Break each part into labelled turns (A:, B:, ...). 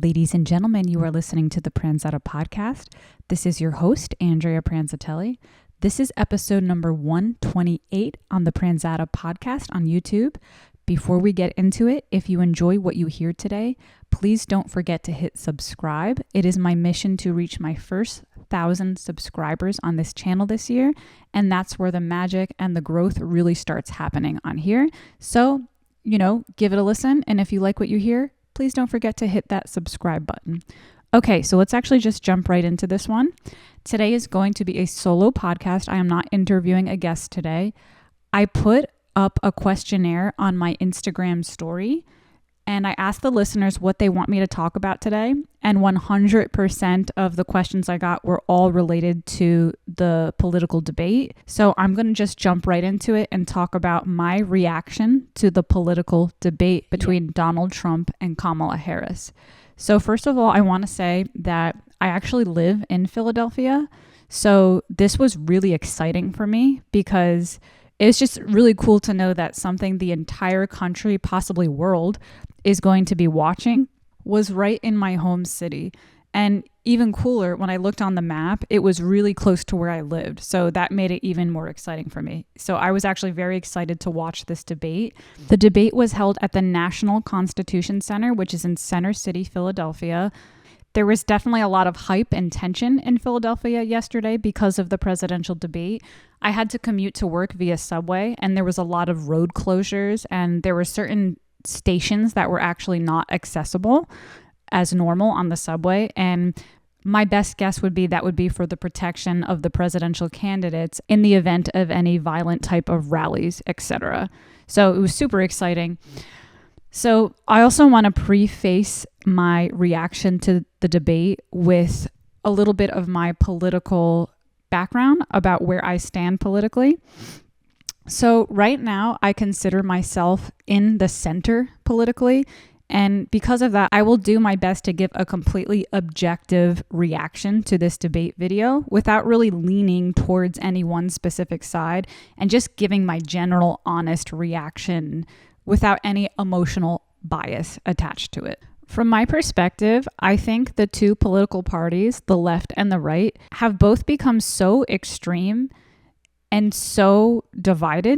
A: Ladies and gentlemen, you are listening to the Pranzata Podcast. This is your host, Andrea Pranzatelli. This is episode number 128 on the Pranzata Podcast on YouTube. Before we get into it, if you enjoy what you hear today, please don't forget to hit subscribe. It is my mission to reach my first 1,000 subscribers on this channel this year, and that's where the magic and the growth really starts happening on here. So, give it a listen, and if you like what you hear, please don't forget to hit that subscribe button. Okay, so let's actually just jump right into this one. Today is going to be a solo podcast. I am not interviewing a guest today. I put up a questionnaire on my Instagram story, and I asked the listeners what they want me to talk about today, and 100% of the questions I got were all related to the political debate. So I'm going to just jump right into it and talk about my reaction to the political debate between Donald Trump and Kamala Harris. So first of all, I want to say that I actually live in Philadelphia. So this was really exciting for me because it's just really cool to know that something the entire country, possibly world, is going to be watching was right in my home city. And even cooler, when I looked on the map, it was really close to where I lived. So that made it even more exciting for me. So I was actually very excited to watch this debate. The debate was held at the National Constitution Center, which is in Center City, Philadelphia. There was definitely a lot of hype and tension in Philadelphia yesterday because of the presidential debate. I had to commute to work via subway, and there was a lot of road closures, and there were certain stations that were actually not accessible as normal on the subway. And my best guess would be that would be for the protection of the presidential candidates in the event of any violent type of rallies, etc. So it was super exciting. So I also want to preface my reaction to the debate with a little bit of my political background about where I stand politically. So right now, I consider myself in the center politically. And because of that, I will do my best to give a completely objective reaction to this debate video without really leaning towards any one specific side and just giving my general honest reaction without any emotional bias attached to it. From my perspective, I think the two political parties, the left and the right, have both become so extreme and so divided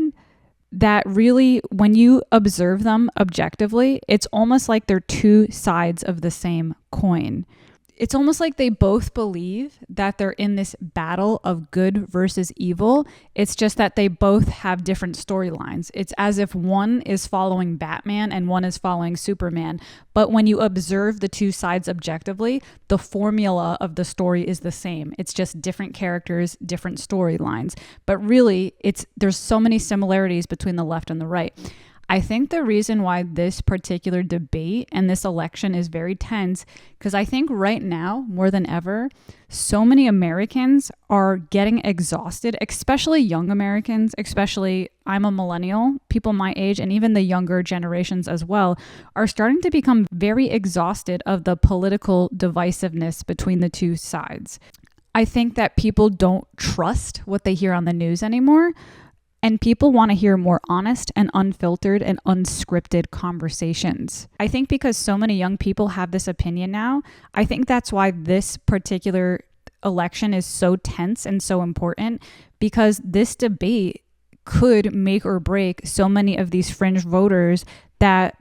A: that really, when you observe them objectively, it's almost like they're two sides of the same coin. It's almost like they both believe that they're in this battle of good versus evil. It's just that they both have different storylines. It's as if one is following Batman and one is following Superman. But when you observe the two sides objectively, the formula of the story is the same. It's just different characters, different storylines. But really, there's so many similarities between the left and the right. I think the reason why this particular debate and this election is very tense, because I think right now, more than ever, so many Americans are getting exhausted, especially young Americans, especially I'm a millennial, people my age, and even the younger generations as well, are starting to become very exhausted of the political divisiveness between the two sides. I think that people don't trust what they hear on the news anymore. And people want to hear more honest and unfiltered and unscripted conversations. I think because so many young people have this opinion now, I think that's why this particular election is so tense and so important, because this debate could make or break so many of these fringe voters that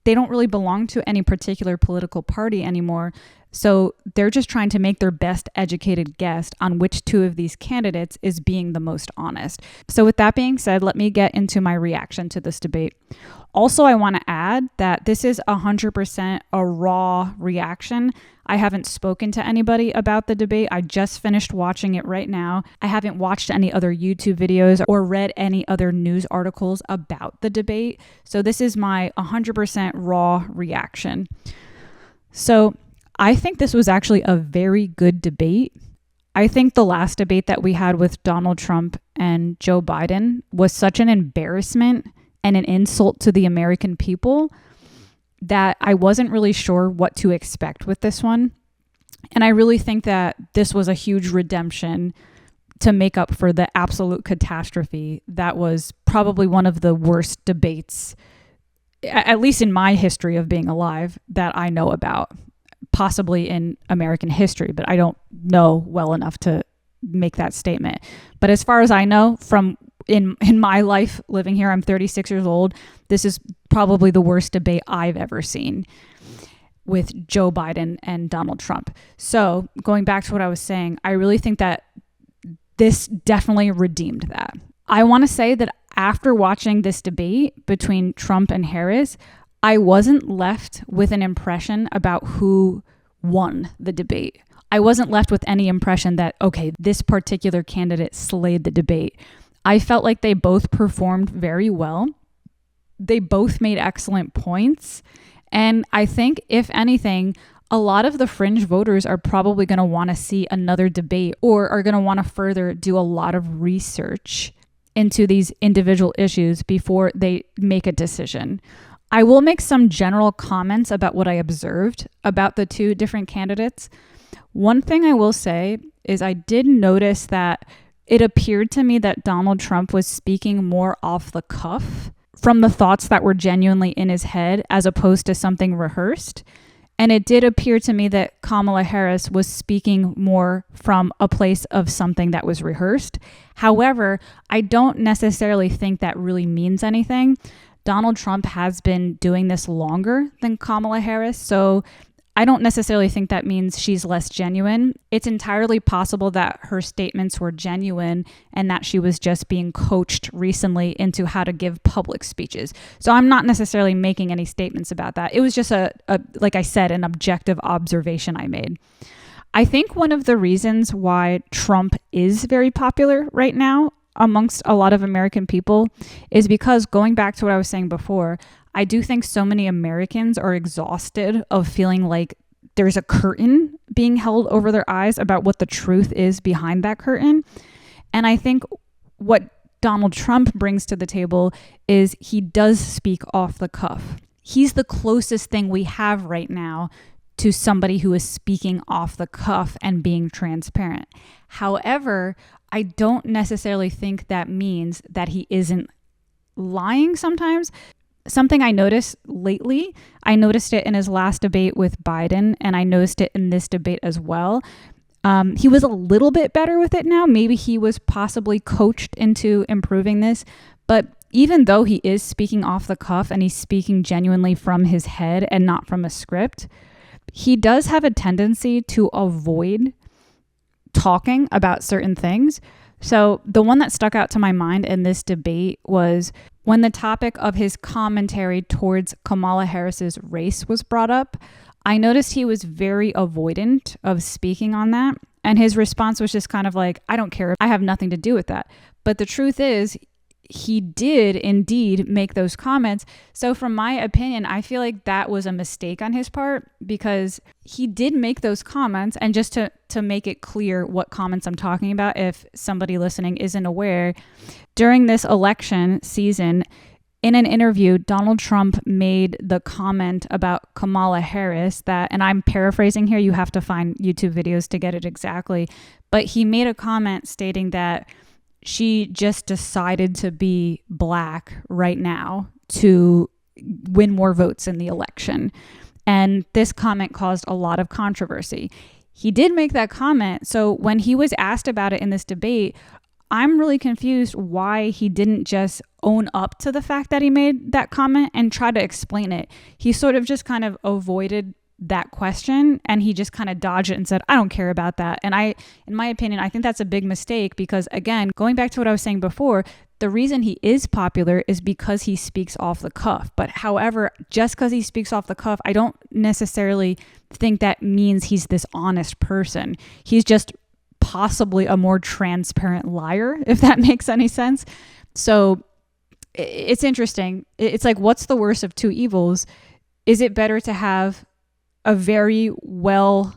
A: they don't really belong to any particular political party anymore. So they're just trying to make their best educated guess on which two of these candidates is being the most honest. So with that being said, let me get into my reaction to this debate. Also, I want to add that this is 100% a raw reaction. I haven't spoken to anybody about the debate. I just finished watching it right now. I haven't watched any other YouTube videos or read any other news articles about the debate. So this is my 100% raw reaction. So I think this was actually a very good debate. I think the last debate that we had with Donald Trump and Joe Biden was such an embarrassment and an insult to the American people that I wasn't really sure what to expect with this one. And I really think that this was a huge redemption to make up for the absolute catastrophe that was probably one of the worst debates, at least in my history of being alive, that I know about, possibly in American history, but I don't know well enough to make that statement. But as far as I know, from in my life living here, I'm 36 years old, this is probably the worst debate I've ever seen with Joe Biden and Donald Trump. So going back to what I was saying, I really think that this definitely redeemed that. I want to say that after watching this debate between Trump and Harris, I wasn't left with an impression about who won the debate. I wasn't left with any impression that, okay, this particular candidate slayed the debate. I felt like they both performed very well. They both made excellent points. And I think, if anything, a lot of the fringe voters are probably going to want to see another debate, or are going to want to further do a lot of research into these individual issues before they make a decision. I will make some general comments about what I observed about the two different candidates. One thing I will say is I did notice that it appeared to me that Donald Trump was speaking more off the cuff from the thoughts that were genuinely in his head as opposed to something rehearsed. And it did appear to me that Kamala Harris was speaking more from a place of something that was rehearsed. However, I don't necessarily think that really means anything. Donald Trump has been doing this longer than Kamala Harris, so I don't necessarily think that means she's less genuine. It's entirely possible that her statements were genuine and that she was just being coached recently into how to give public speeches. So I'm not necessarily making any statements about that. It was just like I said, an objective observation I made. I think one of the reasons why Trump is very popular right now amongst a lot of American people is because, going back to what I was saying before, I do think so many Americans are exhausted of feeling like there's a curtain being held over their eyes about what the truth is behind that curtain. And I think what Donald Trump brings to the table is he does speak off the cuff. He's the closest thing we have right now to somebody who is speaking off the cuff and being transparent. However, I don't necessarily think that means that he isn't lying sometimes. Something I noticed lately, I noticed it in his last debate with Biden, and I noticed it in this debate as well. He was a little bit better with it now. Maybe he was possibly coached into improving this. But even though he is speaking off the cuff and he's speaking genuinely from his head and not from a script, he does have a tendency to avoid talking about certain things. So the one that stuck out to my mind in this debate was when the topic of his commentary towards Kamala Harris's race was brought up. I noticed he was very avoidant of speaking on that. And his response was just kind of like, I don't care. I have nothing to do with that. But the truth is, he did indeed make those comments. So from my opinion, I feel like that was a mistake on his part, because he did make those comments. And just to make it clear what comments I'm talking about, if somebody listening isn't aware, during this election season, in an interview, Donald Trump made the comment about Kamala Harris that, and I'm paraphrasing here, you have to find YouTube videos to get it exactly, but he made a comment stating that she just decided to be black right now to win more votes in the election. And this comment caused a lot of controversy. He did make that comment. So when he was asked about it in this debate, I'm really confused why he didn't just own up to the fact that he made that comment and try to explain it. He sort of just kind of avoided that question, and he just kind of dodged it and said, I don't care about that. And in my opinion, I think that's a big mistake, because again, going back to what I was saying before, the reason he is popular is because he speaks off the cuff. But however, just because he speaks off the cuff, I don't necessarily think that means he's this honest person. He's just possibly a more transparent liar, if that makes any sense. So it's interesting. It's like, what's the worst of two evils? Is it better to have a very well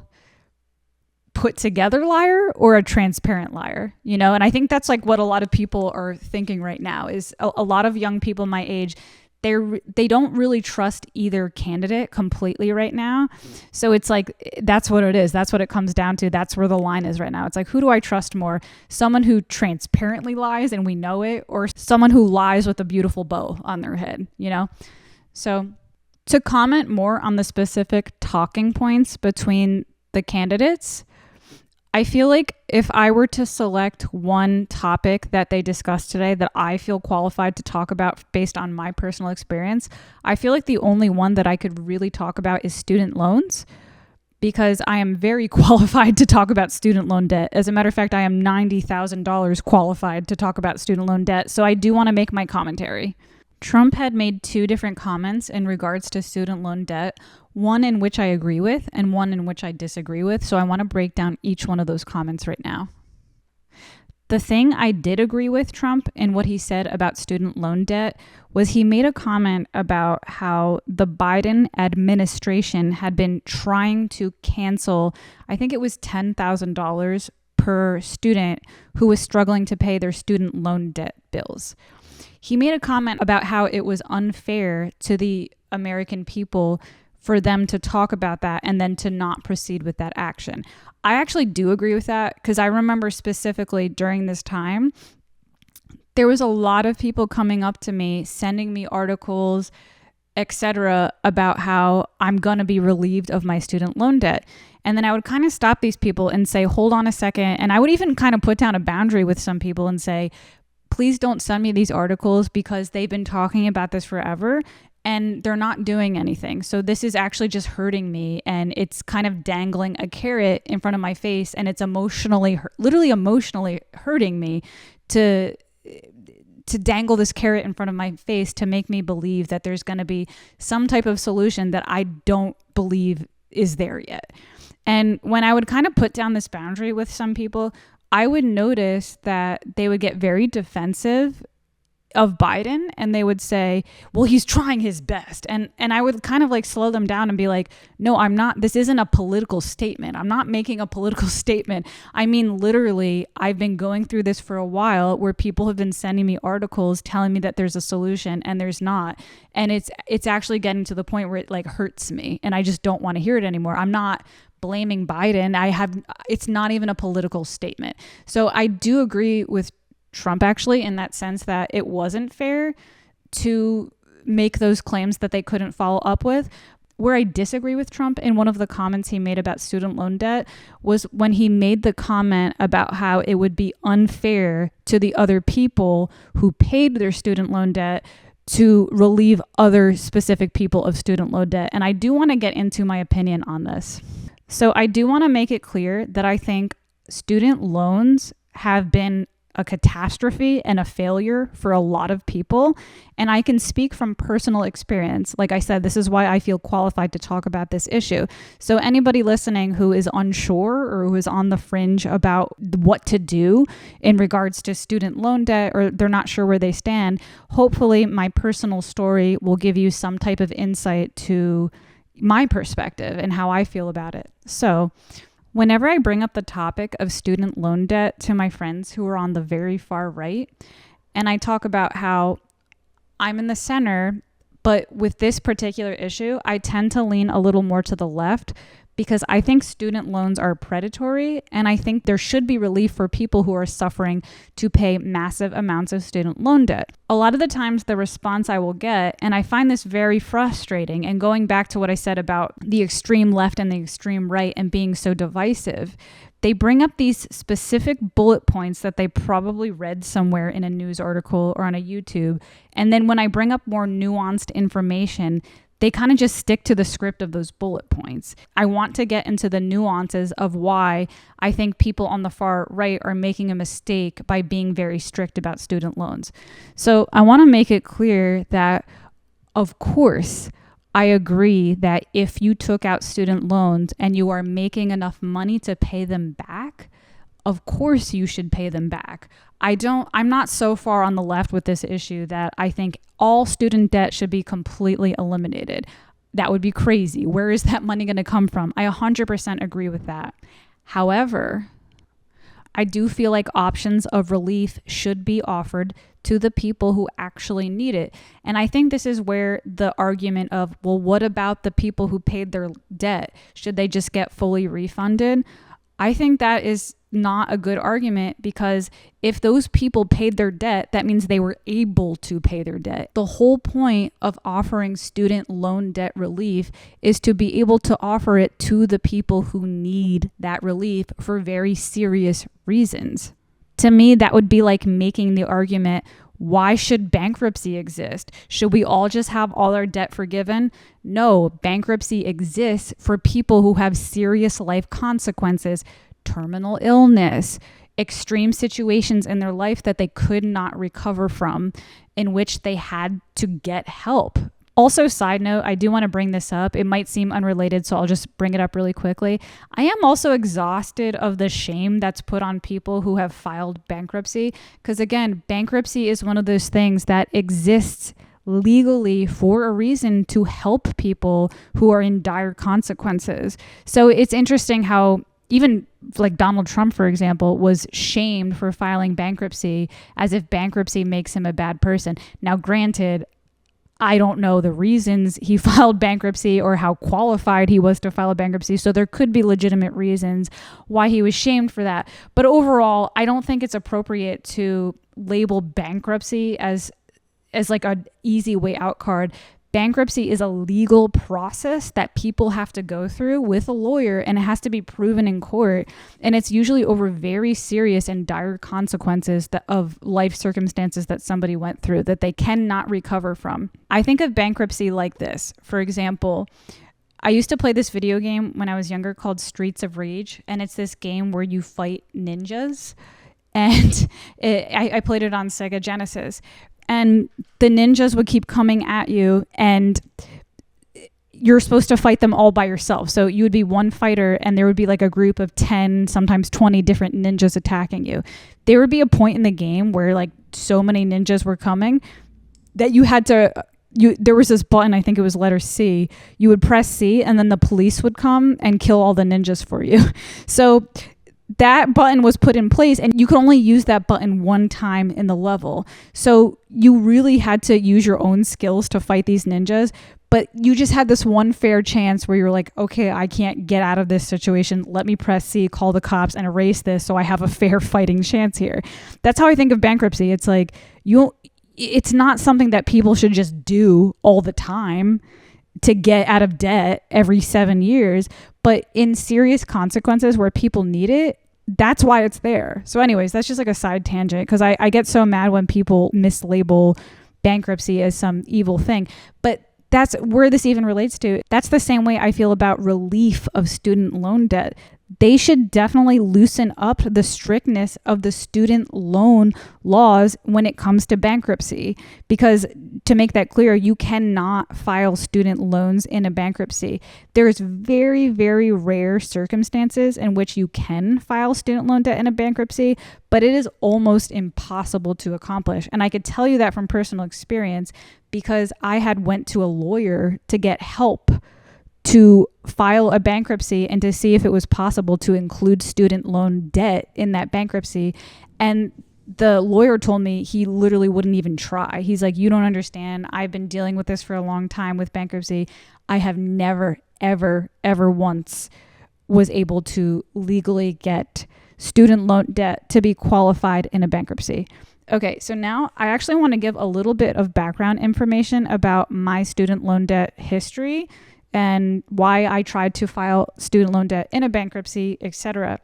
A: put together liar or a transparent liar? You know, and I think that's like what a lot of people are thinking right now, is a lot of young people my age, they don't really trust either candidate completely right now. So it's like, that's what it is. That's what it comes down to. That's where the line is right now. It's like, who do I trust more? Someone who transparently lies and we know it, or someone who lies with a beautiful bow on their head, you know? So to comment more on the specific talking points between the candidates, I feel like if I were to select one topic that they discussed today that I feel qualified to talk about based on my personal experience, I feel like the only one that I could really talk about is student loans, because I am very qualified to talk about student loan debt. As a matter of fact, I am $90,000 qualified to talk about student loan debt. So I do want to make my commentary. Trump had made two different comments in regards to student loan debt, one in which I agree with and one in which I disagree with. So I want to break down each one of those comments right now. The thing I did agree with Trump in what he said about student loan debt was he made a comment about how the Biden administration had been trying to cancel, I think it was $10,000 per student who was struggling to pay their student loan debt bills. He made a comment about how it was unfair to the American people for them to talk about that and then to not proceed with that action. I actually do agree with that, because I remember specifically during this time, there was a lot of people coming up to me, sending me articles, etc., about how I'm going to be relieved of my student loan debt. And then I would kind of stop these people and say, hold on a second. And I would even kind of put down a boundary with some people and say, please don't send me these articles, because they've been talking about this forever and they're not doing anything. So this is actually just hurting me, and it's kind of dangling a carrot in front of my face, and it's literally emotionally hurting me to dangle this carrot in front of my face to make me believe that there's going to be some type of solution that I don't believe is there yet. And when I would kind of put down this boundary with some people, I would notice that they would get very defensive of Biden, and they would say, well, he's trying his best. And I would kind of like slow them down and be like, no, I'm not. This isn't a political statement. I'm not making a political statement. I mean, literally, I've been going through this for a while, where people have been sending me articles telling me that there's a solution and there's not. And it's actually getting to the point where it like hurts me, and I just don't want to hear it anymore. I'm not blaming Biden. It's not even a political statement. So I do agree with Trump actually in that sense that it wasn't fair to make those claims that they couldn't follow up with. Where I disagree with Trump in one of the comments he made about student loan debt was when he made the comment about how it would be unfair to the other people who paid their student loan debt to relieve other specific people of student loan debt. And I do want to get into my opinion on this. So I do want to make it clear that I think student loans have been a catastrophe and a failure for a lot of people. And I can speak from personal experience. Like I said, this is why I feel qualified to talk about this issue. So anybody listening who is unsure or who is on the fringe about what to do in regards to student loan debt, or they're not sure where they stand, hopefully my personal story will give you some type of insight to my perspective and how I feel about it. So whenever I bring up the topic of student loan debt to my friends who are on the very far right, and I talk about how I'm in the center, but with this particular issue, I tend to lean a little more to the left, because I think student loans are predatory, and I think there should be relief for people who are suffering to pay massive amounts of student loan debt. A lot of the times the response I will get, and I find this very frustrating, and going back to what I said about the extreme left and the extreme right and being so divisive, they bring up these specific bullet points that they probably read somewhere in a news article or on a YouTube. And then when I bring up more nuanced information, they kind of just stick to the script of those bullet points. I want to get into the nuances of why I think people on the far right are making a mistake by being very strict about student loans. So I want to make it clear that, of course, I agree that if you took out student loans and you are making enough money to pay them back, of course you should pay them back. I'm not so far on the left with this issue that I think all student debt should be completely eliminated. That would be crazy. Where is that money going to come from? I 100% agree with that. However, I do feel like options of relief should be offered to the people who actually need it. And I think this is where the argument of, well, what about the people who paid their debt? Should they just get fully refunded? I think that is not a good argument, because if those people paid their debt, that means they were able to pay their debt. The whole point of offering student loan debt relief is to be able to offer it to the people who need that relief for very serious reasons. To me, that would be like making the argument, why should bankruptcy exist? Should we all just have all our debt forgiven? No, bankruptcy exists for people who have serious life consequences, terminal illness, extreme situations in their life that they could not recover from, in which they had to get help. Also, side note, I do want to bring this up. It might seem unrelated, so I'll just bring it up really quickly. I am also exhausted of the shame that's put on people who have filed bankruptcy, because again, bankruptcy is one of those things that exists legally for a reason, to help people who are in dire consequences. So it's interesting how even like Donald Trump, for example, was shamed for filing bankruptcy, as if bankruptcy makes him a bad person. Now, granted, I don't know the reasons he filed bankruptcy or how qualified he was to file a bankruptcy. So there could be legitimate reasons why he was shamed for that. But overall, I don't think it's appropriate to label bankruptcy as like an easy way out card. Bankruptcy is a legal process that people have to go through with a lawyer, and it has to be proven in court. And it's usually over very serious and dire consequences of life circumstances that somebody went through that they cannot recover from. I think of bankruptcy like this. For example, I used to play this video game when I was younger called Streets of Rage, and it's this game where you fight ninjas. And I played it on Sega Genesis. And the ninjas would keep coming at you, and you're supposed to fight them all by yourself. So you would be one fighter, and there would be like a group of 10, sometimes 20 different ninjas attacking you. There would be a point in the game where like so many ninjas were coming that you had to, there was this button, I think it was letter C. You would press C, and then the police would come and kill all the ninjas for you. So that button was put in place, and you could only use that button one time in the level. So you really had to use your own skills to fight these ninjas, but you just had this one fair chance where you're like, okay, I can't get out of this situation. Let me press C, call the cops, and erase this so I have a fair fighting chance here. That's how I think of bankruptcy. It's like, it's not something that people should just do all the time to get out of debt every 7 years, but in serious consequences where people need it, that's why it's there. So anyways, that's just like a side tangent, because I get so mad when people mislabel bankruptcy as some evil thing. But that's where this even relates to. That's the same way I feel about relief of student loan debt. They should definitely loosen up the strictness of the student loan laws when it comes to bankruptcy. Because to make that clear, you cannot file student loans in a bankruptcy. There's very, very rare circumstances in which you can file student loan debt in a bankruptcy, but it is almost impossible to accomplish. And I could tell you that from personal experience, because I had went to a lawyer to get help to file a bankruptcy and to see if it was possible to include student loan debt in that bankruptcy. And the lawyer told me he literally wouldn't even try. He's like, you don't understand. I've been dealing with this for a long time with bankruptcy. I have never, ever, ever once was able to legally get student loan debt to be qualified in a bankruptcy. Okay, so now I actually want to give a little bit of background information about my student loan debt history and why I tried to file student loan debt in a bankruptcy, etc.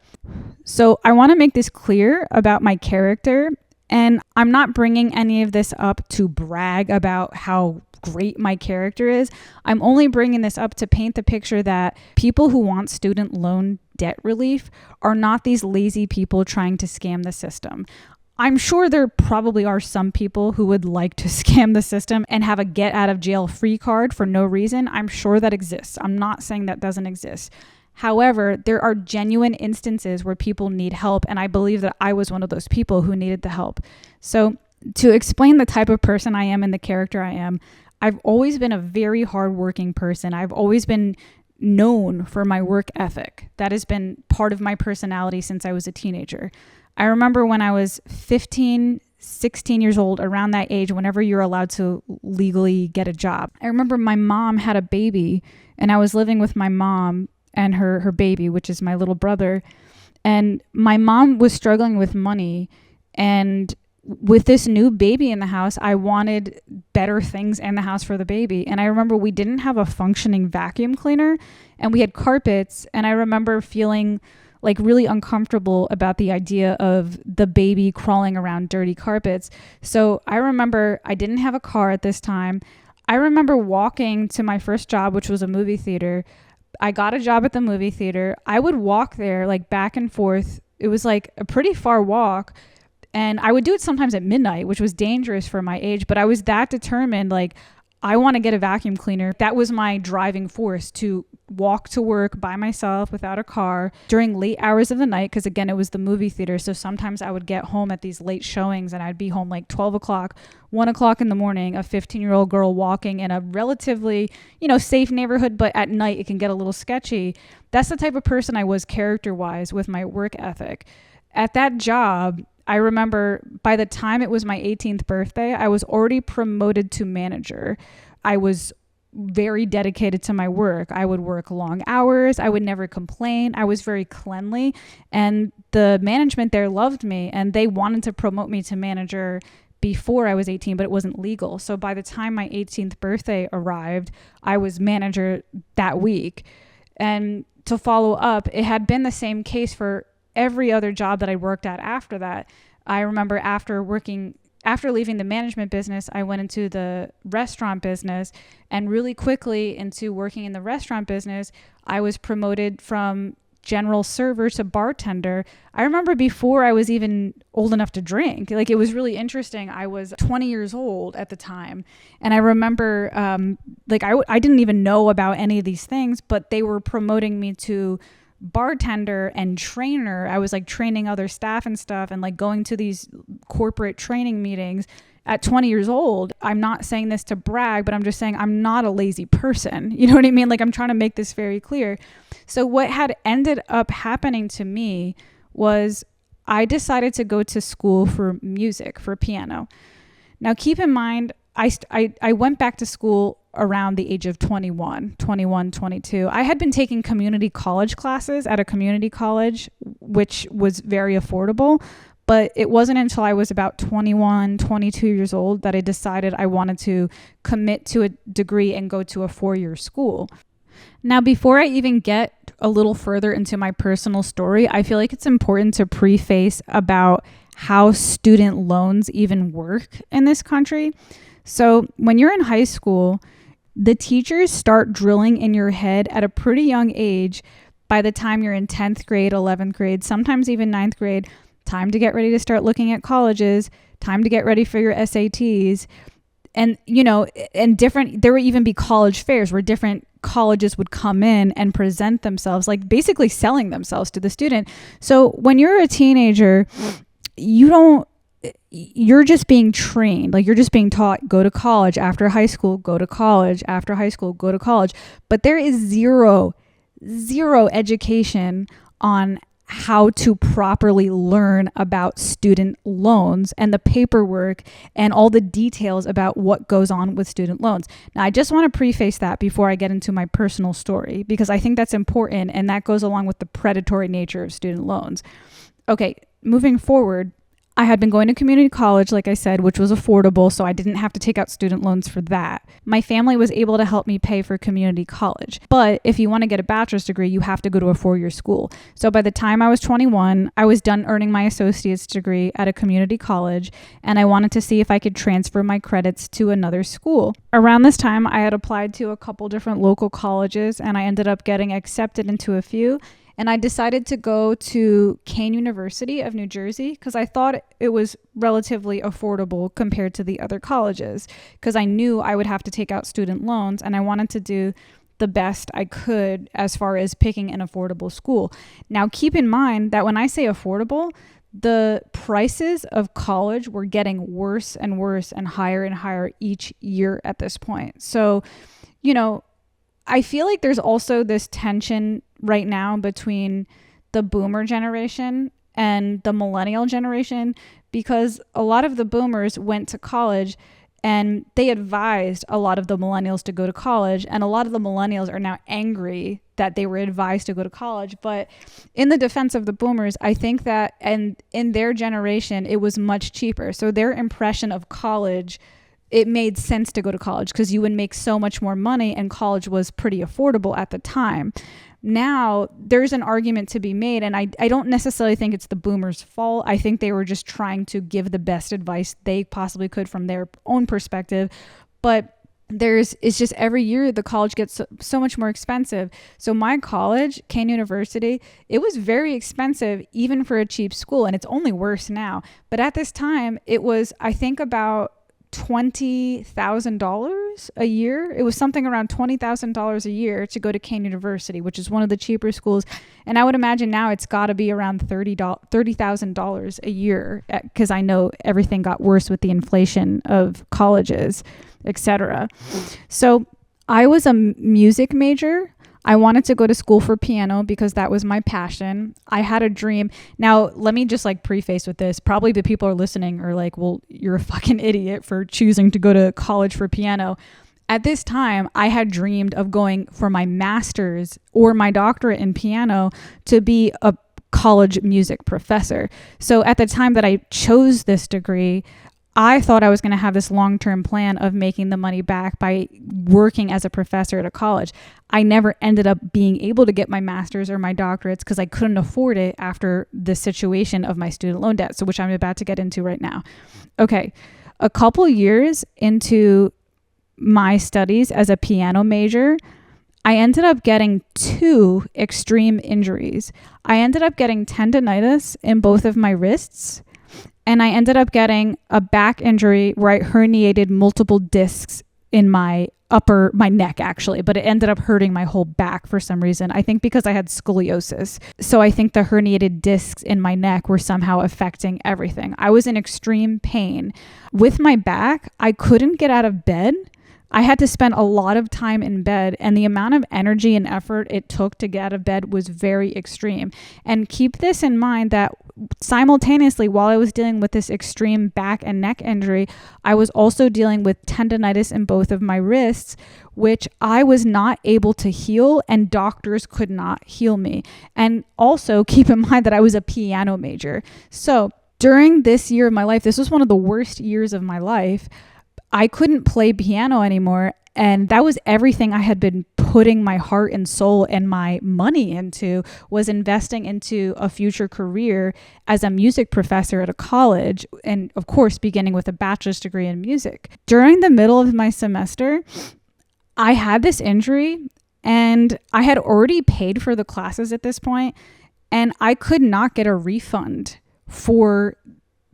A: So I want to make this clear about my character, and I'm not bringing any of this up to brag about how great my character is. I'm only bringing this up to paint the picture that people who want student loan debt relief are not these lazy people trying to scam the system. I'm sure there probably are some people who would like to scam the system and have a get out of jail free card for no reason. I'm sure that exists. I'm not saying that doesn't exist. However, there are genuine instances where people need help, and I believe that I was one of those people who needed the help. So to explain the type of person I am and the character I am, I've always been a very hardworking person. I've always been known for my work ethic. That has been part of my personality since I was a teenager. I remember when I was 15, 16 years old, around that age, whenever you're allowed to legally get a job. I remember my mom had a baby and I was living with my mom and her baby, which is my little brother. And my mom was struggling with money, and with this new baby in the house, I wanted better things in the house for the baby. And I remember we didn't have a functioning vacuum cleaner and we had carpets. And I remember feeling like really uncomfortable about the idea of the baby crawling around dirty carpets. So I remember I didn't have a car at this time. I remember walking to my first job, which was a movie theater. I got a job at the movie theater. I would walk there like back and forth. It was like a pretty far walk. And I would do it sometimes at midnight, which was dangerous for my age. But I was that determined, like, I want to get a vacuum cleaner. That was my driving force, to walk to work by myself without a car during late hours of the night. Because again, it was the movie theater. So sometimes I would get home at these late showings and I'd be home like 12 o'clock, 1 o'clock in the morning, a 15-year-old girl walking in a relatively, safe neighborhood. But at night, it can get a little sketchy. That's the type of person I was character-wise with my work ethic. At that job, I remember by the time it was my 18th birthday, I was already promoted to manager. I was very dedicated to my work. I would work long hours. I would never complain. I was very cleanly, and the management there loved me, and they wanted to promote me to manager before I was 18, but it wasn't legal. So by the time my 18th birthday arrived, I was manager that week. And to follow up, it had been the same case for every other job that I worked at after that. I remember after leaving the management business, I went into the restaurant business, and really quickly into working in the restaurant business, I was promoted from general server to bartender. I remember before I was even old enough to drink. Like, it was really interesting. I was 20 years old at the time. And I remember, I didn't even know about any of these things, but they were promoting me to bartender and trainer. I was like training other staff and stuff, and like going to these corporate training meetings at 20 years old. I'm not saying this to brag, but I'm just saying I'm not a lazy person. You know what I mean? Like, I'm trying to make this very clear. So what had ended up happening to me was I decided to go to school for music, for piano. Now, keep in mind, I went back to school around the age of 21, 22. I had been taking community college classes at a community college, which was very affordable. But it wasn't until I was about 21, 22 years old that I decided I wanted to commit to a degree and go to a 4-year school. Now, before I even get a little further into my personal story, I feel like it's important to preface about how student loans even work in this country. So when you're in high school, the teachers start drilling in your head at a pretty young age. By the time you're in 10th grade, 11th grade, sometimes even 9th grade, time to get ready to start looking at colleges, time to get ready for your SATs. And, there would even be college fairs where different colleges would come in and present themselves, like basically selling themselves to the student. So when you're a teenager, you're just being trained, like you're just being taught, go to college after high school, go to college after high school, go to college. But there is zero education on how to properly learn about student loans and the paperwork and all the details about what goes on with student loans. Now, I just want to preface that before I get into my personal story, because I think that's important, and that goes along with the predatory nature of student loans. Okay, moving forward, I had been going to community college, like I said, which was affordable, so I didn't have to take out student loans for that. My family was able to help me pay for community college. But if you want to get a bachelor's degree, you have to go to a 4-year school. So by the time I was 21, I was done earning my associate's degree at a community college, and I wanted to see if I could transfer my credits to another school. Around this time, I had applied to a couple different local colleges, and I ended up getting accepted into a few. And I decided to go to Kane University of New Jersey because I thought it was relatively affordable compared to the other colleges, because I knew I would have to take out student loans, and I wanted to do the best I could as far as picking an affordable school. Now, keep in mind that when I say affordable, the prices of college were getting worse and worse and higher each year at this point. So, I feel like there's also this tension right now between the boomer generation and the millennial generation, because a lot of the boomers went to college and they advised a lot of the millennials to go to college, and a lot of the millennials are now angry that they were advised to go to college. But in the defense of the boomers, I think that and in their generation, it was much cheaper. So their impression of college, it made sense to go to college because you would make so much more money, and college was pretty affordable at the time. Now there's an argument to be made, and I don't necessarily think it's the boomers' fault. I think they were just trying to give the best advice they possibly could from their own perspective. But it's just every year the college gets so much more expensive. So my college, Kane University, it was very expensive even for a cheap school, and it's only worse now. But at this time, it was, I think, about $20,000 a year. It was something around $20,000 a year to go to Kane University, which is one of the cheaper schools. And I would imagine now it's got to be around $30,000 a year, because I know everything got worse with the inflation of colleges, etc. So I was a music major. I wanted to go to school for piano because that was my passion. I had a dream. Now, let me just preface with this. Probably the people are listening are like, well, you're a fucking idiot for choosing to go to college for piano. At this time, I had dreamed of going for my master's or my doctorate in piano to be a college music professor. So at the time that I chose this degree, I thought I was going to have this long-term plan of making the money back by working as a professor at a college. I never ended up being able to get my master's or my doctorates because I couldn't afford it after the situation of my student loan debt, so which I'm about to get into right now. Okay, a couple years into my studies as a piano major, I ended up getting 2 extreme injuries. I ended up getting tendonitis in both of my wrists, and I ended up getting a back injury where I herniated multiple discs in my neck actually, but it ended up hurting my whole back for some reason. I think because I had scoliosis. So I think the herniated discs in my neck were somehow affecting everything. I was in extreme pain. With my back, I couldn't get out of bed. I had to spend a lot of time in bed, and the amount of energy and effort it took to get out of bed was very extreme. And keep this in mind that simultaneously, while I was dealing with this extreme back and neck injury, I was also dealing with tendonitis in both of my wrists, which I was not able to heal, and doctors could not heal me. And also keep in mind that I was a piano major. So during this year of my life, this was one of the worst years of my life. I couldn't play piano anymore, and that was everything I had been putting my heart and soul and my money into, was investing into a future career as a music professor at a college, and of course beginning with a bachelor's degree in music. During the middle of my semester, I had this injury, and I had already paid for the classes at this point, and I could not get a refund for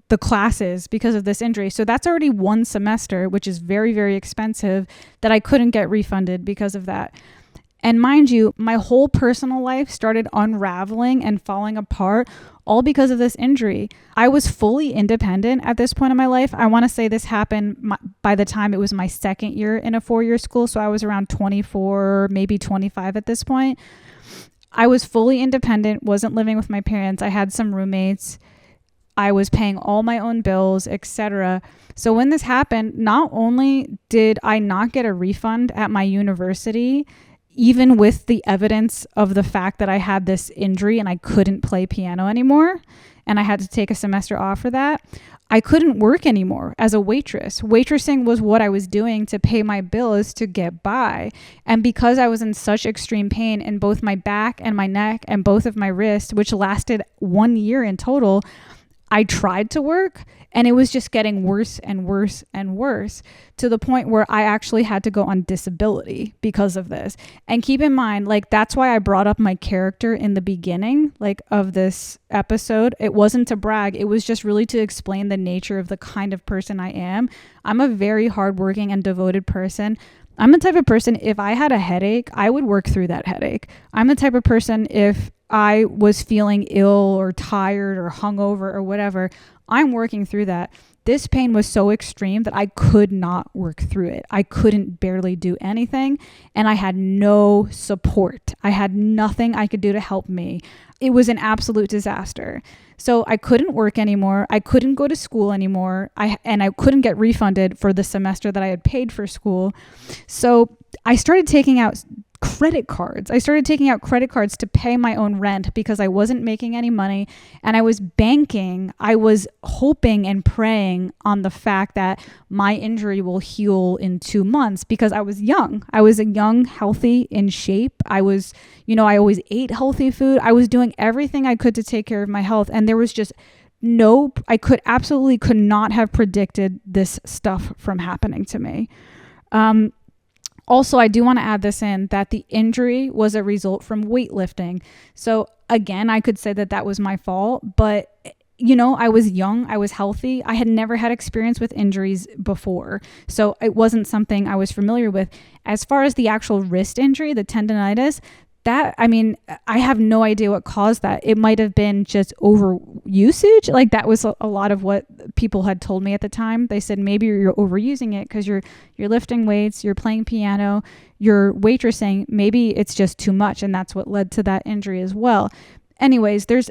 A: the classes because of this injury. So that's already one semester, which is very, very expensive, that I couldn't get refunded because of that. And mind you, my whole personal life started unraveling and falling apart all because of this injury. I was fully independent at this point in my life. I want to say this happened by the time it was my second year in a 4-year school. So I was around 24, maybe 25 at this point. I was fully independent, wasn't living with my parents. I had some roommates. I was paying all my own bills, etc. So when this happened, not only did I not get a refund at my university, even with the evidence of the fact that I had this injury and I couldn't play piano anymore, and I had to take a semester off for that, I couldn't work anymore as a waitress. Waitressing was what I was doing to pay my bills to get by. And because I was in such extreme pain in both my back and my neck and both of my wrists, which lasted 1 year in total, I tried to work, and it was just getting worse and worse and worse, to the point where I actually had to go on disability because of this. And keep in mind, that's why I brought up my character in the beginning, of this episode. It wasn't to brag. It was just really to explain the nature of the kind of person I am. I'm a very hardworking and devoted person. I'm the type of person, if I had a headache, I would work through that headache. I'm the type of person, if I was feeling ill or tired or hungover or whatever, I'm working through that. This pain was so extreme that I could not work through it. I couldn't barely do anything, and I had no support. I had nothing I could do to help me. It was an absolute disaster. So I couldn't work anymore. I couldn't go to school anymore. I couldn't get refunded for the semester that I had paid for school. So I started taking out credit cards. I started taking out credit cards to pay my own rent because I wasn't making any money, and I was banking. I was hoping and praying on the fact that my injury will heal in 2 months because I was young. I was a young, healthy, in shape. I was, I always ate healthy food. I was doing everything I could to take care of my health, and there was just I could not have predicted this stuff from happening to me. Also, I do want to add this in that the injury was a result from weightlifting. So again, I could say that was my fault, but I was young, I was healthy. I had never had experience with injuries before. So it wasn't something I was familiar with. As far as the actual wrist injury, the tendonitis, I have no idea what caused that. It might have been just over usage. Like that was a lot of what people had told me at the time. They said, maybe you're overusing it because you're lifting weights, you're playing piano, you're waitressing. Maybe it's just too much. And that's what led to that injury as well. Anyways, there's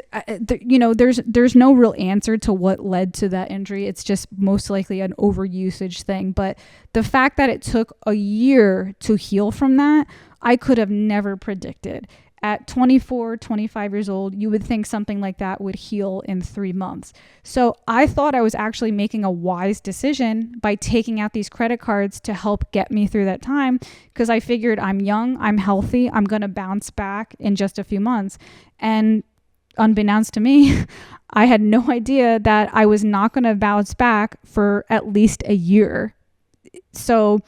A: no real answer to what led to that injury. It's just most likely an overusage thing. But the fact that it took a year to heal from that, I could have never predicted. At 24, 25 years old, you would think something like that would heal in 3 months. So I thought I was actually making a wise decision by taking out these credit cards to help get me through that time, because I figured I'm young, I'm healthy, I'm going to bounce back in just a few months. And unbeknownst to me, I had no idea that I was not going to bounce back for at least a year. So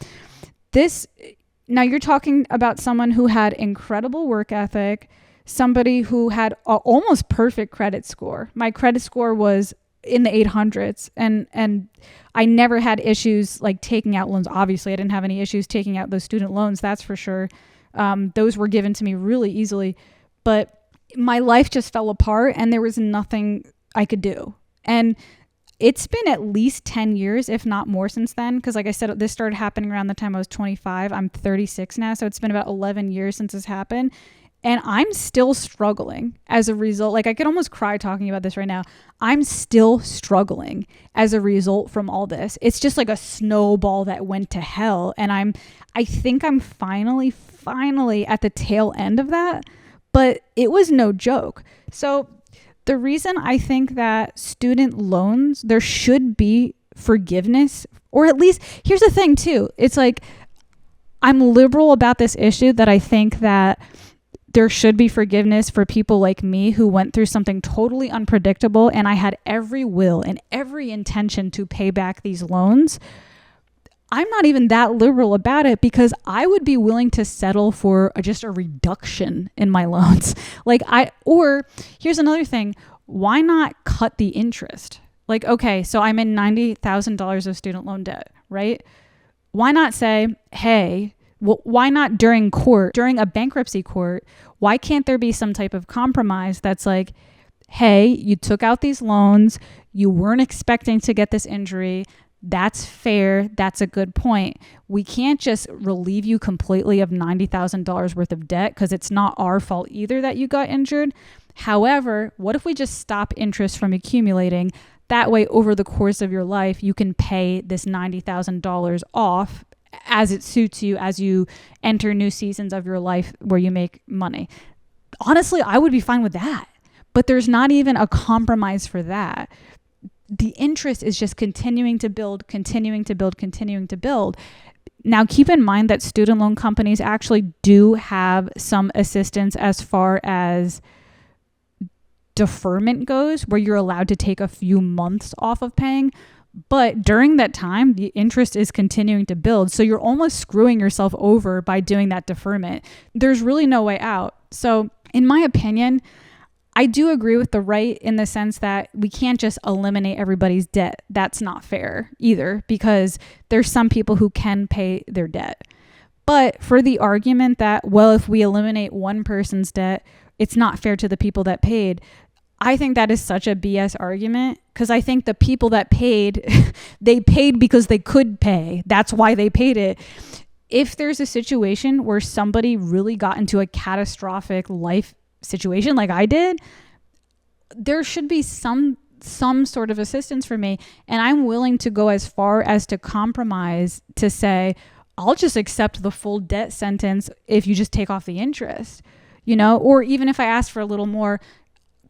A: now you're talking about someone who had incredible work ethic, somebody who had almost perfect credit score. My credit score was in the 800s, and I never had issues like taking out loans. Obviously, I didn't have any issues taking out those student loans, that's for sure. Those were given to me really easily, but my life just fell apart and there was nothing I could do. And it's been at least 10 years, if not more, since then. Because like I said, this started happening around the time I was 25. I'm 36 now. So it's been about 11 years since this happened. And I'm still struggling as a result. Like I could almost cry talking about this right now. I'm still struggling as a result from all this. It's just like a snowball that went to hell. And I think I'm finally at the tail end of that. But it was no joke. So the reason I think that student loans, there should be forgiveness, or at least, here's the thing too. It's like, I'm liberal about this issue, that I think that there should be forgiveness for people like me who went through something totally unpredictable, and I had every will and every intention to pay back these loans. I'm not even that liberal about it, because I would be willing to settle for just a reduction in my loans. Or here's another thing. Why not cut the interest? Like, okay, so I'm in $90,000 of student loan debt, right? Why not say, hey, why not during a bankruptcy court, why can't there be some type of compromise that's like, hey, you took out these loans, you weren't expecting to get this injury, that's fair. That's a good point. We can't just relieve you completely of $90,000 worth of debt, because it's not our fault either that you got injured. However, what if we just stop interest from accumulating? That way, over the course of your life, you can pay this $90,000 off as it suits you, as you enter new seasons of your life where you make money. Honestly, I would be fine with that. But there's not even a compromise for that. The interest is just continuing to build. Now, keep in mind that student loan companies actually do have some assistance as far as deferment goes, where you're allowed to take a few months off of paying. But during that time, the interest is continuing to build. So you're almost screwing yourself over by doing that deferment. There's really no way out. So in my opinion, I do agree with the right in the sense that we can't just eliminate everybody's debt. That's not fair either, because there's some people who can pay their debt. But for the argument that, well, if we eliminate one person's debt, it's not fair to the people that paid. I think that is such a BS argument, because I think the people that paid, they paid because they could pay. That's why they paid it. If there's a situation where somebody really got into a catastrophic life situation like I did, there should be some sort of assistance for me. And I'm willing to go as far as to compromise to say, I'll just accept the full debt sentence if you just take off the interest, or even if I ask for a little more,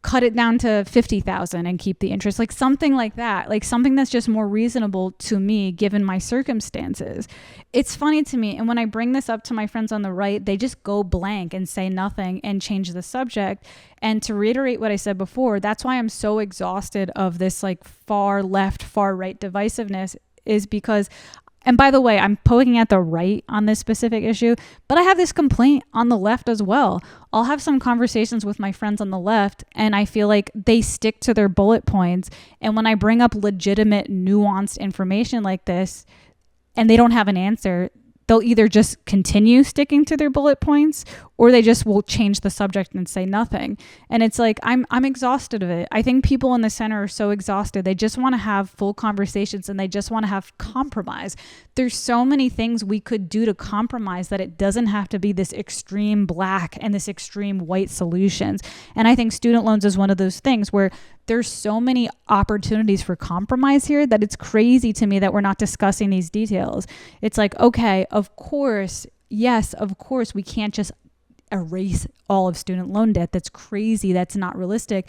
A: cut it down to 50,000 and keep the interest, like something like that, like something that's just more reasonable to me given my circumstances. It's funny to me. And when I bring this up to my friends on the right, they just go blank and say nothing and change the subject. And to reiterate what I said before, that's why I'm so exhausted of this like far left, far right divisiveness, is because, and by the way, I'm poking at the right on this specific issue, but I have this complaint on the left as well. I'll have some conversations with my friends on the left, and I feel like they stick to their bullet points. And when I bring up legitimate, nuanced information like this, and they don't have an answer, they'll either just continue sticking to their bullet points, or they just will change the subject and say nothing. And it's like, I'm exhausted of it. I think people in the center are so exhausted. They just want to have full conversations, and they just want to have compromise. There's so many things we could do to compromise that it doesn't have to be this extreme black and this extreme white solutions. And I think student loans is one of those things where there's so many opportunities for compromise here that it's crazy to me that we're not discussing these details. It's like, okay, of course, yes, of course, we can't just erase all of student loan debt. That's crazy. That's not realistic.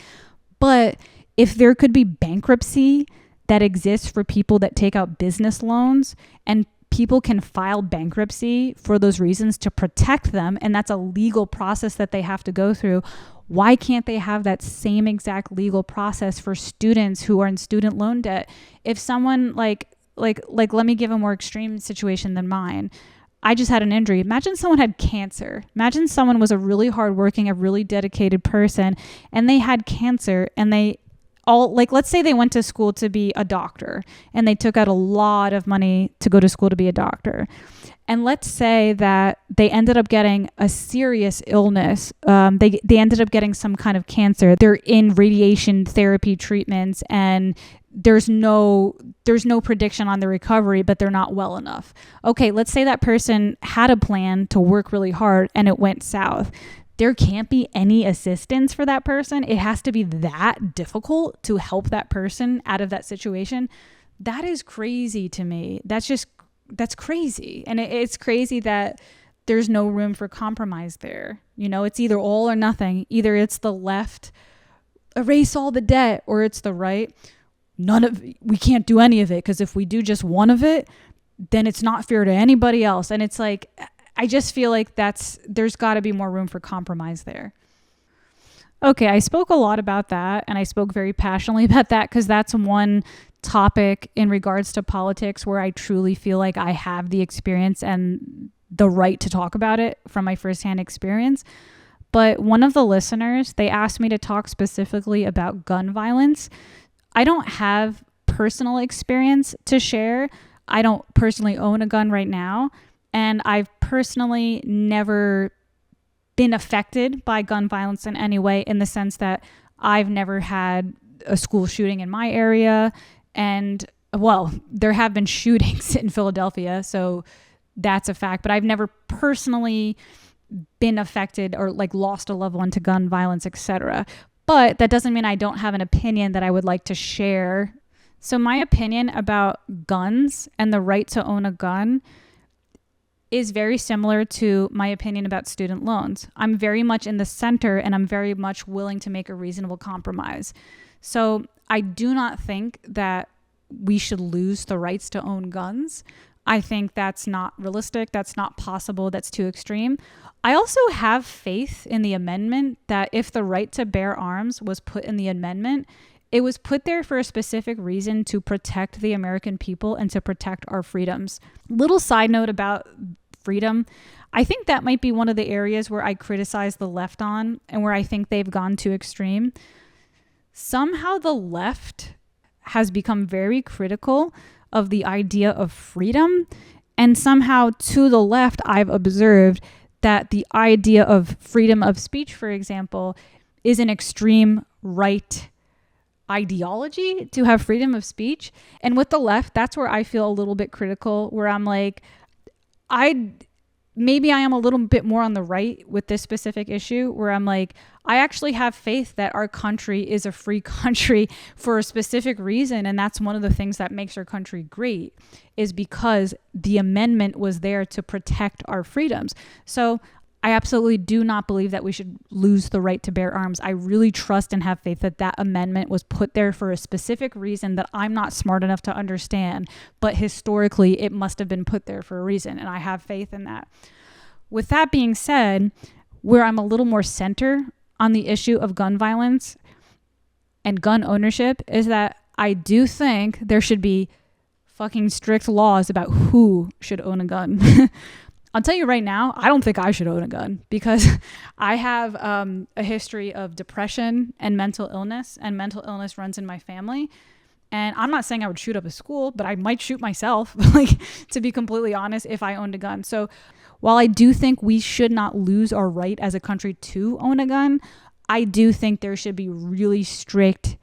A: But if there could be bankruptcy that exists for people that take out business loans, and people can file bankruptcy for those reasons to protect them, and that's a legal process that they have to go through, why can't they have that same exact legal process for students who are in student loan debt? If someone like let me give a more extreme situation than mine. I just had an injury. Imagine someone had cancer. Imagine someone was a really hardworking, a really dedicated person, and they had cancer, and they all, like, let's say they went to school to be a doctor, and they took out a lot of money to go to school to be a doctor. And let's say that they ended up getting a serious illness. They ended up getting some kind of cancer. They're in radiation therapy treatments, and there's no prediction on the recovery, but they're not well enough. Okay, let's say that person had a plan to work really hard and it went south. There can't be any assistance for that person. It has to be that difficult to help that person out of that situation. That is crazy to me. That's crazy. And it's crazy that there's no room for compromise there. It's either all or nothing. Either it's the left, erase all the debt, or it's the right, we can't do any of it, because if we do just one of it, then it's not fair to anybody else. And it's like, I just feel like there's got to be more room for compromise there. Okay, I spoke a lot about that, and I spoke very passionately about that because that's one topic in regards to politics where I truly feel like I have the experience and the right to talk about it from my firsthand experience. But one of the listeners, they asked me to talk specifically about gun violence. I don't have personal experience to share. I don't personally own a gun right now, and I've personally never been affected by gun violence in any way, in the sense that I've never had a school shooting in my area. And well, there have been shootings in Philadelphia, so that's a fact, but I've never personally been affected or like lost a loved one to gun violence, etc. But that doesn't mean I don't have an opinion that I would like to share. So my opinion about guns and the right to own a gun is very similar to my opinion about student loans. I'm very much in the center, and I'm very much willing to make a reasonable compromise. So I do not think that we should lose the rights to own guns. I think that's not realistic. That's not possible. That's too extreme. I also have faith in the amendment that if the right to bear arms was put in the amendment, it was put there for a specific reason, to protect the American people and to protect our freedoms. Little side note about freedom. I think that might be one of the areas where I criticize the left on, and where I think they've gone too extreme. Somehow the left has become very critical of the idea of freedom. And somehow to the left, I've observed that the idea of freedom of speech, for example, is an extreme right ideology to have freedom of speech. And with the left, that's where I feel a little bit critical, where I'm like, maybe I am a little bit more on the right with this specific issue, where I'm like, I actually have faith that our country is a free country for a specific reason. And that's one of the things that makes our country great, is because the amendment was there to protect our freedoms. So I absolutely do not believe that we should lose the right to bear arms. I really trust and have faith that that amendment was put there for a specific reason that I'm not smart enough to understand, but historically it must have been put there for a reason, and I have faith in that. With that being said, where I'm a little more center on the issue of gun violence and gun ownership is that I do think there should be fucking strict laws about who should own a gun. I'll tell you right now, I don't think I should own a gun, because I have a history of depression and mental illness, and mental illness runs in my family. And I'm not saying I would shoot up a school, but I might shoot myself, like, to be completely honest, if I owned a gun. So while I do think we should not lose our right as a country to own a gun, I do think there should be really strict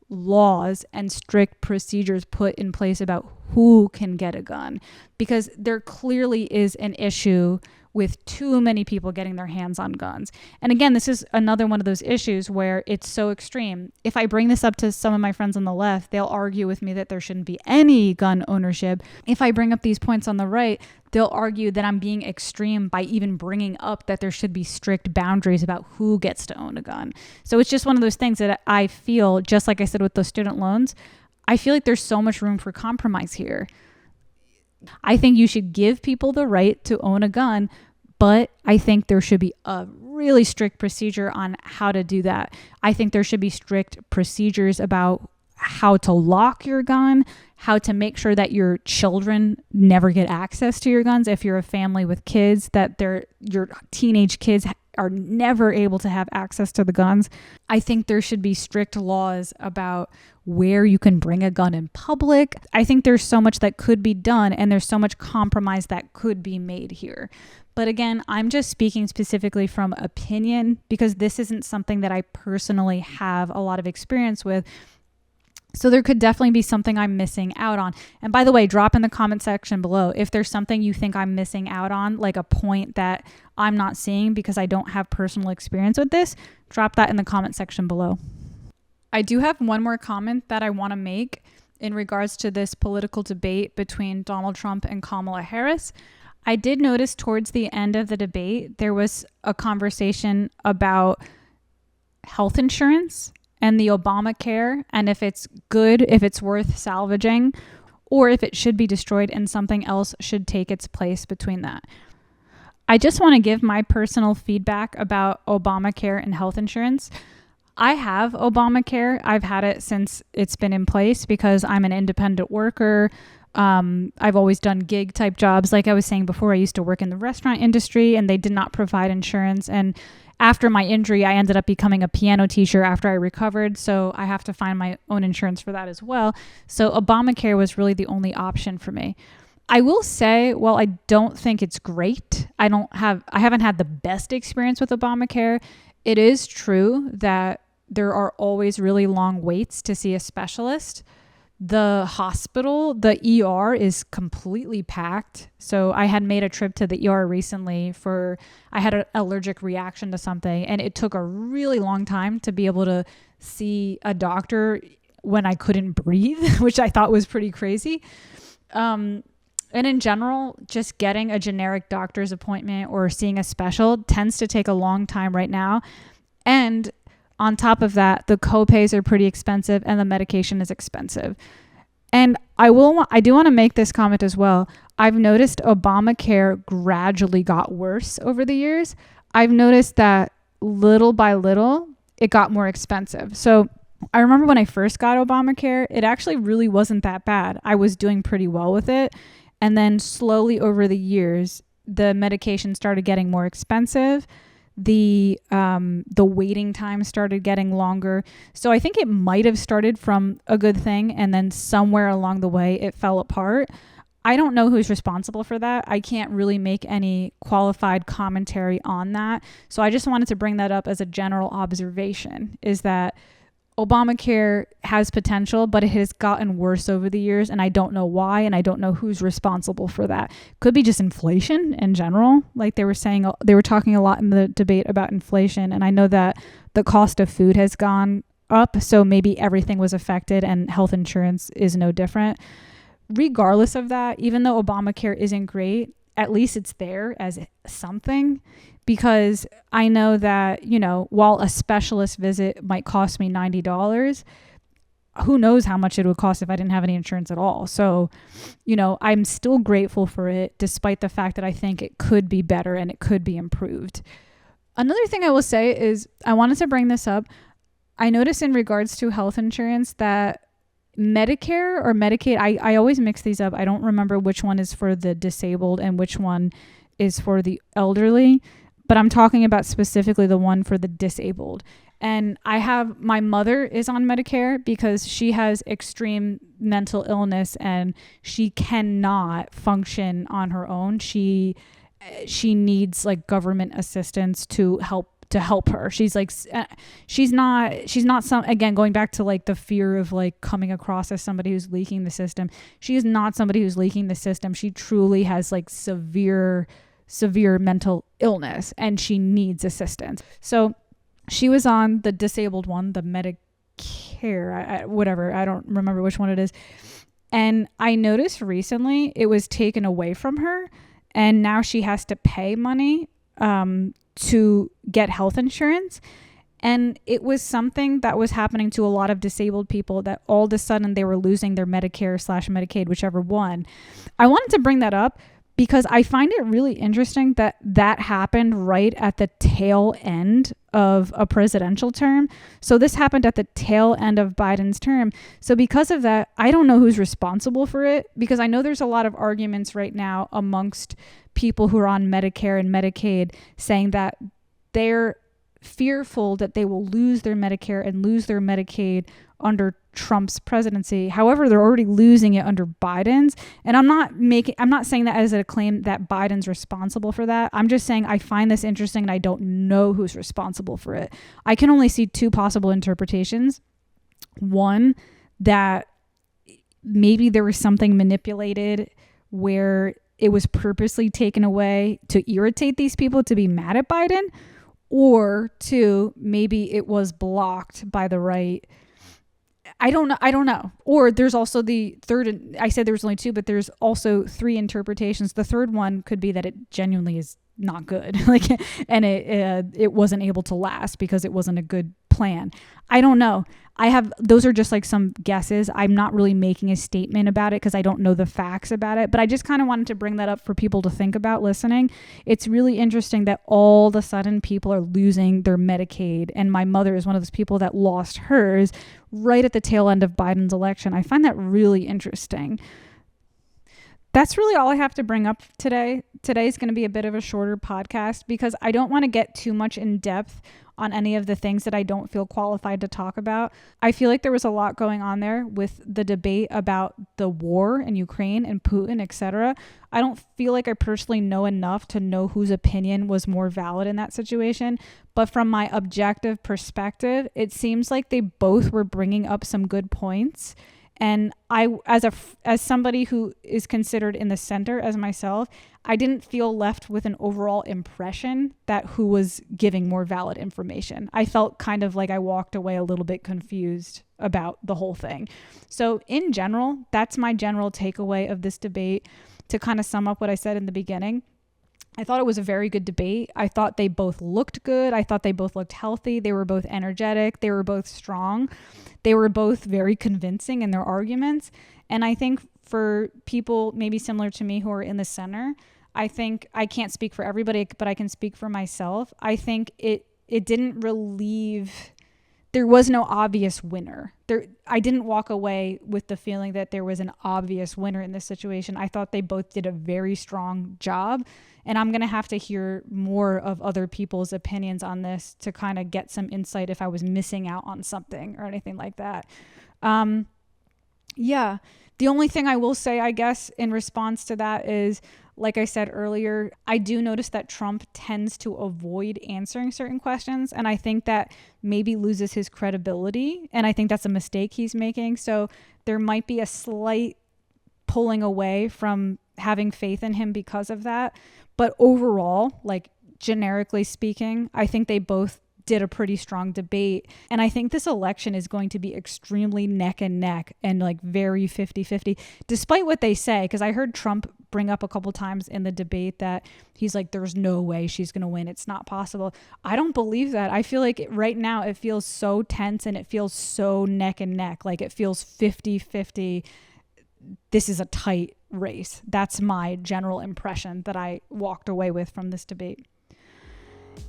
A: laws and strict procedures put in place about who can get a gun, because there clearly is an issue with too many people getting their hands on guns. And again, this is another one of those issues where it's so extreme. If I bring this up to some of my friends on the left, they'll argue with me that there shouldn't be any gun ownership. If I bring up these points on the right, they'll argue that I'm being extreme by even bringing up that there should be strict boundaries about who gets to own a gun. So it's just one of those things that I feel, just like I said with those student loans, I feel like there's so much room for compromise here. I think you should give people the right to own a gun, but I think there should be a really strict procedure on how to do that. I think there should be strict procedures about how to lock your gun, how to make sure that your children never get access to your guns. If you're a family with kids, that your teenage kids are never able to have access to the guns. I think there should be strict laws about where you can bring a gun in public. I think there's so much that could be done, and there's so much compromise that could be made here. But again, I'm just speaking specifically from opinion, because this isn't something that I personally have a lot of experience with. So there could definitely be something I'm missing out on. And by the way, drop in the comment section below if there's something you think I'm missing out on, like a point that I'm not seeing because I don't have personal experience with this. Drop that in the comment section below. I do have one more comment that I want to make in regards to this political debate between Donald Trump and Kamala Harris. I did notice towards the end of the debate, there was a conversation about health insurance and the Obamacare, and if it's good, if it's worth salvaging, or if it should be destroyed and something else should take its place between that. I just want to give my personal feedback about Obamacare and health insurance. I have Obamacare. I've had it since it's been in place because I'm an independent worker. I've always done gig type jobs. Like I was saying before, I used to work in the restaurant industry and they did not provide insurance. And after my injury, I ended up becoming a piano teacher after I recovered. So I have to find my own insurance for that as well. So Obamacare was really the only option for me. I will say, while I don't think it's great, I haven't had the best experience with Obamacare. It is true that there are always really long waits to see a specialist. The hospital, the ER is completely packed. So I had made a trip to the ER recently I had an allergic reaction to something, and it took a really long time to be able to see a doctor when I couldn't breathe, which I thought was pretty crazy. And in general, just getting a generic doctor's appointment or seeing a special tends to take a long time right now. And on top of that, the copays are pretty expensive and the medication is expensive. And I do want to make this comment as well. I've noticed Obamacare gradually got worse over the years. I've noticed that little by little, it got more expensive. So I remember when I first got Obamacare, it actually really wasn't that bad. I was doing pretty well with it. And then slowly over the years, the medication started getting more expensive. The waiting time started getting longer. So I think it might have started from a good thing, and then somewhere along the way it fell apart. I don't know who's responsible for that. I can't really make any qualified commentary on that. So I just wanted to bring that up as a general observation, is that Obamacare has potential, but it has gotten worse over the years, and I don't know why, and I don't know who's responsible for that. Could be just inflation in general. Like they were talking a lot in the debate about inflation, and I know that the cost of food has gone up, so maybe everything was affected, and health insurance is no different. Regardless of that, even though Obamacare isn't great, at least it's there as something, because I know that, while a specialist visit might cost me $90, who knows how much it would cost if I didn't have any insurance at all. So, I'm still grateful for it, despite the fact that I think it could be better and it could be improved. Another thing I will say is, I wanted to bring this up. I noticed in regards to health insurance that Medicare or Medicaid, I always mix these up. I don't remember which one is for the disabled and which one is for the elderly, but I'm talking about specifically the one for the disabled. And my mother is on Medicare because she has extreme mental illness and she cannot function on her own. She needs like government assistance to help her. She's not some, again, going back to like the fear of like coming across as somebody who's leaking the system. She is not somebody who's leaking the system. She truly has like severe mental illness and she needs assistance. So she was on the disabled one, the Medicare, whatever. I don't remember which one it is. And I noticed recently it was taken away from her and now she has to pay money to get health insurance. And it was something that was happening to a lot of disabled people, that all of a sudden they were losing their Medicare/Medicaid, whichever one. I wanted to bring that up because I find it really interesting that happened right at the tail end of a presidential term. So this happened at the tail end of Biden's term. So because of that, I don't know who's responsible for it, because I know there's a lot of arguments right now amongst people who are on Medicare and Medicaid saying that they're fearful that they will lose their Medicare and lose their Medicaid under Trump's presidency. However, they're already losing it under Biden's. And I'm not saying that as a claim that Biden's responsible for that. I'm just saying I find this interesting and I don't know who's responsible for it. I can only see two possible interpretations. One, that maybe there was something manipulated where it was purposely taken away to irritate these people to be mad at Biden, or two, maybe it was blocked by the right. I don't know. Or there's also the third. I said there was only two, but there's also three interpretations. The third one could be that it genuinely is not good, and it wasn't able to last because it wasn't a good plan. I don't know. Those are just like some guesses. I'm not really making a statement about it because I don't know the facts about it, but I just kind of wanted to bring that up for people to think about listening. It's really interesting that all of a sudden people are losing their Medicaid, and my mother is one of those people that lost hers right at the tail end of Biden's election. I find that really interesting. That's really all I have to bring up today. Today's going to be a bit of a shorter podcast because I don't want to get too much in depth on any of the things that I don't feel qualified to talk about. I feel like there was a lot going on there with the debate about the war in Ukraine and Putin, etc. I don't feel like I personally know enough to know whose opinion was more valid in that situation. But from my objective perspective, it seems like they both were bringing up some good points. And I, as somebody who is considered in the center as myself, I didn't feel left with an overall impression that who was giving more valid information. I felt kind of like I walked away a little bit confused about the whole thing. So in general, that's my general takeaway of this debate. To kind of sum up what I said in the beginning, I thought it was a very good debate. I thought they both looked good. I thought they both looked healthy. They were both energetic. They were both strong. They were both very convincing in their arguments. And I think for people maybe similar to me who are in the center, I think I can't speak for everybody, but I can speak for myself. I think it didn't relieve. There was no obvious winner. I didn't walk away with the feeling that there was an obvious winner in this situation. I thought they both did a very strong job. And I'm going to have to hear more of other people's opinions on this to kind of get some insight if I was missing out on something or anything like that. Yeah, The only thing I will say, I guess, in response to that is, like I said earlier, I do notice that Trump tends to avoid answering certain questions. And I think that maybe loses his credibility. And I think that's a mistake he's making. So there might be a slight pulling away from having faith in him because of that. But overall, like generically speaking, I think they both did a pretty strong debate. And I think this election is going to be extremely neck and neck and like very 50-50, despite what they say. Because I heard Trump bring up a couple times in the debate that he's like, there's no way she's going to win. It's not possible. I don't believe that. I feel like right now it feels so tense and it feels so neck and neck. Like it feels 50-50. This is a tight race. That's my general impression that I walked away with from this debate.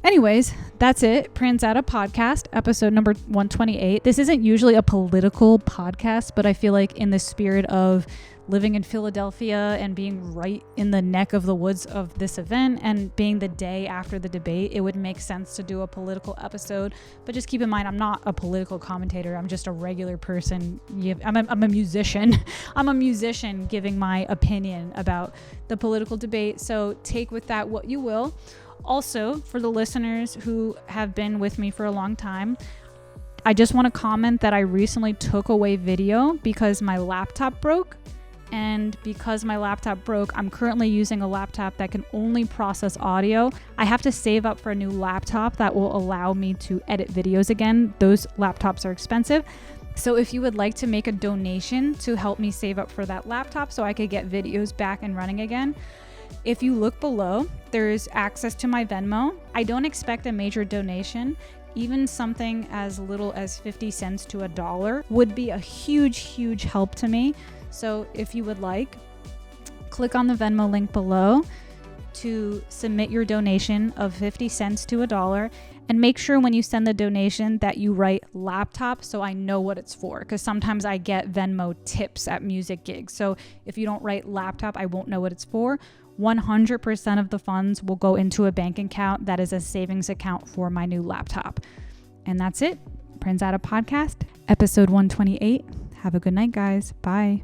A: Anyways, that's it. Pranzata Podcast, episode number 128. This isn't usually a political podcast, but I feel like in the spirit of living in Philadelphia and being right in the neck of the woods of this event and being the day after the debate, it would make sense to do a political episode. But just keep in mind, I'm not a political commentator. I'm just a regular person. I'm a musician. I'm a musician giving my opinion about the political debate. So take with that what you will. Also, for the listeners who have been with me for a long time, I just want to comment that I recently took away video because my laptop broke. And because my laptop broke, I'm currently using a laptop that can only process audio. I have to save up for a new laptop that will allow me to edit videos again. Those laptops are expensive. So if you would like to make a donation to help me save up for that laptop so I could get videos back and running again, if you look below, there's access to my Venmo. I don't expect a major donation. Even something as little as 50 cents to $1 would be a huge, huge help to me. So if you would like, click on the Venmo link below to submit your donation of 50 cents to $1. And make sure when you send the donation that you write laptop so I know what it's for. Because sometimes I get Venmo tips at music gigs. So if you don't write laptop, I won't know what it's for. 100% of the funds will go into a bank account that is a savings account for my new laptop. And that's it. Pranzata Podcast, episode 128. Have a good night, guys. Bye.